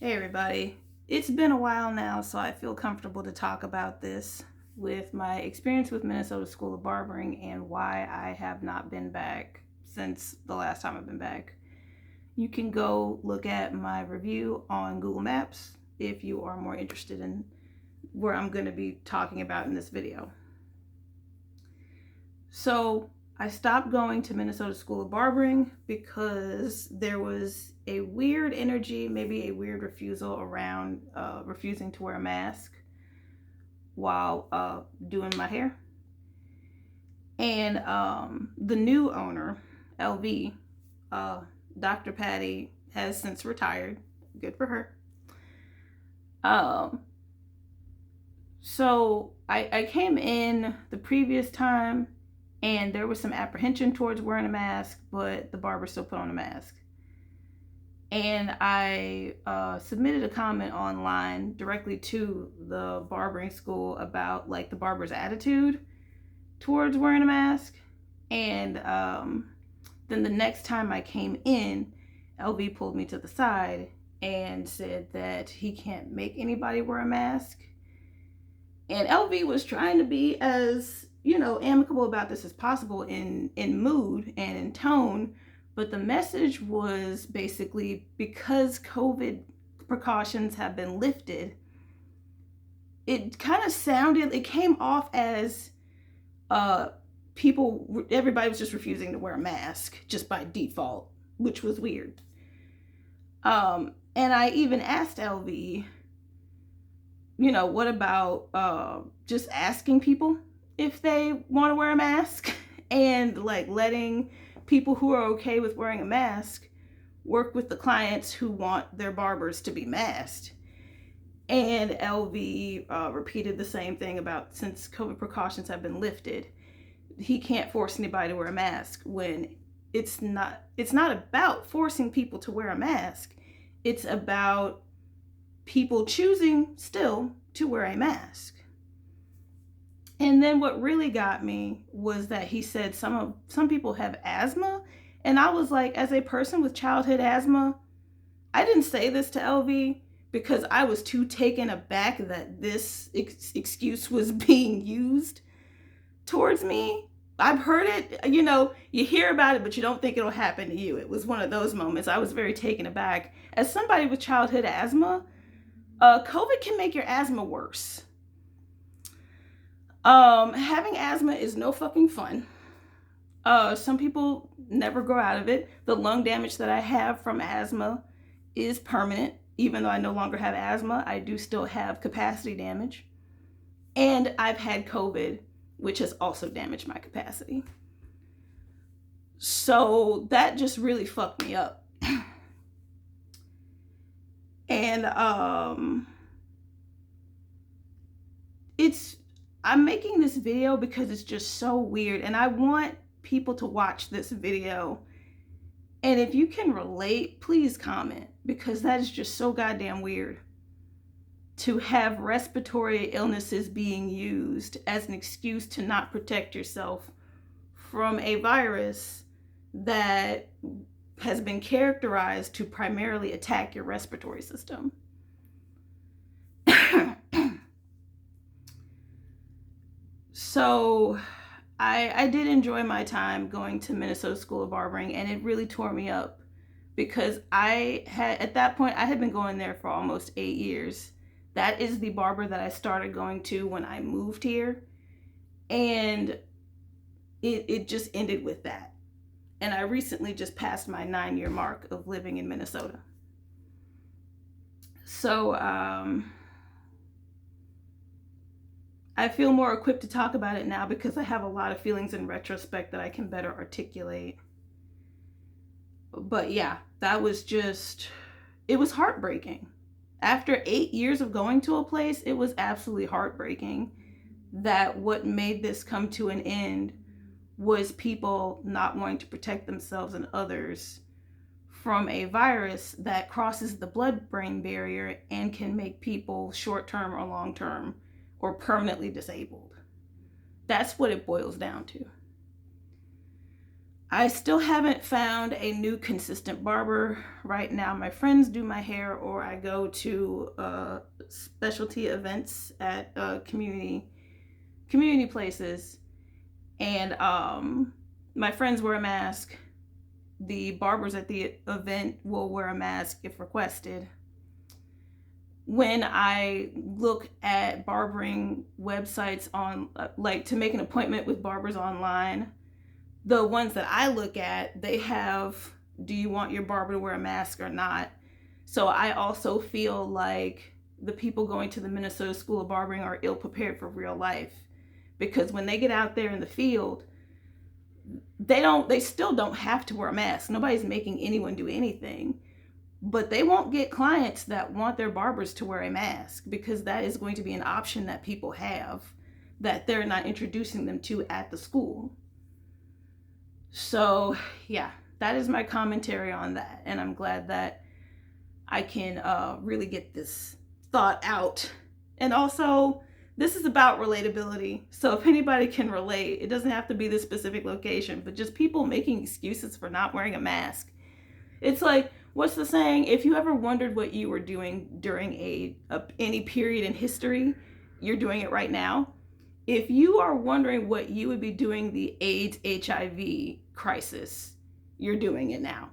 Hey everybody, it's been a while now, so I feel comfortable to talk about this with my experience with Minnesota School of Barbering and why I have not been back since the last time I've been back. You can go look at my review on Google Maps if you are more interested in where I'm going to be talking about in this video. So I stopped going to Minnesota School of Barbering because there was a weird energy, maybe a weird refusal around refusing to wear a mask while doing my hair. And the new owner, LV, Dr. Patty, has since retired. Good for her. So I came in the previous time and there was some apprehension towards wearing a mask, but the barber still put on a mask. And I submitted a comment online directly to the barbering school about like the barber's attitude towards wearing a mask. And then the next time I came in, LV pulled me to the side and said that he can't make anybody wear a mask. And LV was trying to be as, amicable about this as possible in mood and in tone. But the message was basically because COVID precautions have been lifted, it kind of it came off as everybody was just refusing to wear a mask just by default, which was weird. And I even asked LV, what about just asking people if they want to wear a mask and like letting people who are okay with wearing a mask work with the clients who want their barbers to be masked. And LV repeated the same thing about since COVID precautions have been lifted, he can't force anybody to wear a mask when it's not about forcing people to wear a mask. It's about people choosing still to wear a mask. And then what really got me was that he said some people have asthma. And I was like, as a person with childhood asthma, I didn't say this to LV because I was too taken aback that this excuse was being used towards me. I've heard it, you hear about it, but you don't think it'll happen to you. It was one of those moments. I was very taken aback. As somebody with childhood asthma, COVID can make your asthma worse. Having asthma is no fucking fun. Some people never grow out of it. The lung damage that I have from asthma is permanent. Even though I no longer have asthma, I do still have capacity damage. And I've had COVID, which has also damaged my capacity. So that just really fucked me up. And I'm making this video because it's just so weird, and I want people to watch this video. And if you can relate, please comment, because that is just so goddamn weird to have respiratory illnesses being used as an excuse to not protect yourself from a virus that has been characterized to primarily attack your respiratory system. So I did enjoy my time going to Minnesota School of Barbering, and it really tore me up because at that point, I had been going there for almost 8 years. That is the barber that I started going to when I moved here. And it just ended with that. And I recently just passed my 9-year mark of living in Minnesota. So I feel more equipped to talk about it now because I have a lot of feelings in retrospect that I can better articulate. But yeah, it was heartbreaking. After 8 years of going to a place, it was absolutely heartbreaking that what made this come to an end was people not wanting to protect themselves and others from a virus that crosses the blood-brain barrier and can make people short-term or long-term or permanently disabled. That's what it boils down to. I still haven't found a new consistent barber right now. My friends do my hair, or I go to specialty events at community places, and my friends wear a mask. The barbers at the event will wear a mask if requested. When I look at barbering websites on, like, to make an appointment with barbers online, the ones that I look at, they have, do you want your barber to wear a mask or not? So I also feel like the people going to the Minnesota School of Barbering are ill prepared for real life, because when they get out there in the field, they still don't have to wear a mask. Nobody's making anyone do anything, but they won't get clients that want their barbers to wear a mask, because that is going to be an option that people have that they're not introducing them to at the school. So yeah, that is my commentary on that, and I'm glad that I can really get this thought out. And also, this is about relatability, so if anybody can relate, it doesn't have to be this specific location, but just people making excuses for not wearing a mask. It's like, what's the saying? If you ever wondered what you were doing during any period in history, you're doing it right now. If you are wondering what you would be doing the AIDS HIV crisis, you're doing it now.